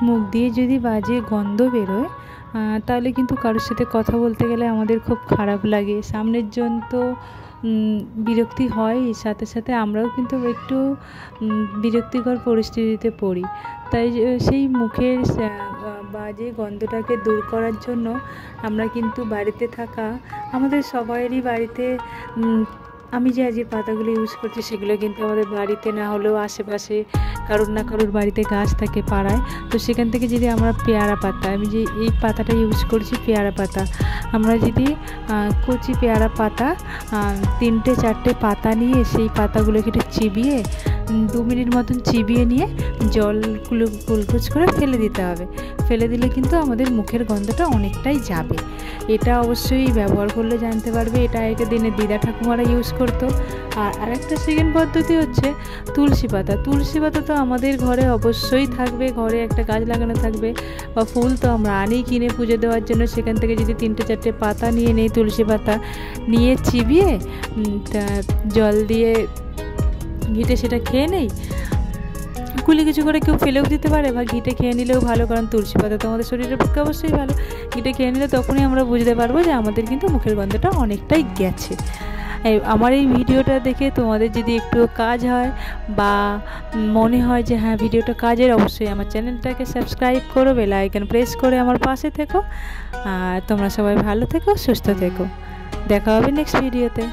মুখ দিয়ে যদি বাজে গন্ধ বেরোয় তাহলে কিন্তু কারোর সাথে কথা বলতে গেলে আমাদের খুব খারাপ লাগে। সামনের জন তো বিরক্তি হয়, সাথে সাথে আমরাও কিন্তু একটু বিরক্তিকর পরিস্থিতিতে পড়ি। তাই সেই মুখের বাজে গন্ধটাকে দূর করার জন্য আমরা কিন্তু বাড়িতে থাকা আমাদের সবাইয়েরই বাড়িতে আমি যে পাতাগুলো ইউজ করছি সেগুলো কিন্তু আমাদের বাড়িতে না হলেও আশেপাশে কারোর না কারোর বাড়িতে গাছ থাকে পাড়ায়। তো সেখান থেকে যদি আমরা পেয়ারা পাতা, আমি যে এই পাতাটা ইউজ করছি পেয়ারা পাতা, আমরা যদি কচি পেয়ারা পাতা 3-4টে পাতা নিয়ে সেই পাতাগুলোকে একটু চিবিয়ে 2 মিনিট মতন চিবিয়ে নিয়ে জলগুলো কুলকুচ করে ফেলে দিতে হবে। ফেলে দিলে কিন্তু আমাদের মুখের গন্ধটা অনেকটাই যাবে। এটা অবশ্যই ব্যবহার করলে জানতে পারবে। এটা আগের দিনে দিদা ঠাকুমারা ইউজ করতো। আর আরেকটা সেকেন্ড পদ্ধতি হচ্ছে তুলসী পাতা। তুলসী পাতা তো আমাদের ঘরে অবশ্যই থাকবে, ঘরে একটা গাছ লাগানো থাকবে, বা ফুল তো আমরা আনি কিনে পুজো দেওয়ার জন্য। সেখান থেকে যদি 3-4টে পাতা নিয়ে নেই, তুলসী পাতা নিয়ে চিবিয়ে জল দিয়ে ঘিটে সেটা খেয়ে নেই, কুলি কিছু করে কেউ ফেলেও দিতে পারে, বা ঘিটে খেয়ে নিলেও ভালো, কারণ তুলসী পাতা তো আমাদের শরীরের পক্ষে অবশ্যই ভালো। ঘিটে খেয়ে নিলে তখনই আমরা বুঝতে পারবো যে আমাদের কিন্তু মুখের গন্ধটা অনেকটাই গেছে। আমার এই ভিডিওটা দেখে তোমাদের যদি একটু কাজ হয় বা মনে হয় যে হ্যাঁ ভিডিওটা কাজের, অবশ্যই আমার চ্যানেলটাকে সাবস্ক্রাইব করো, বেল আইকন প্রেস করে আমার পাশে থেকো। আর তোমরা সবাই ভালো থেকো, সুস্থ থেকো। দেখা হবে নেক্সট ভিডিওতে।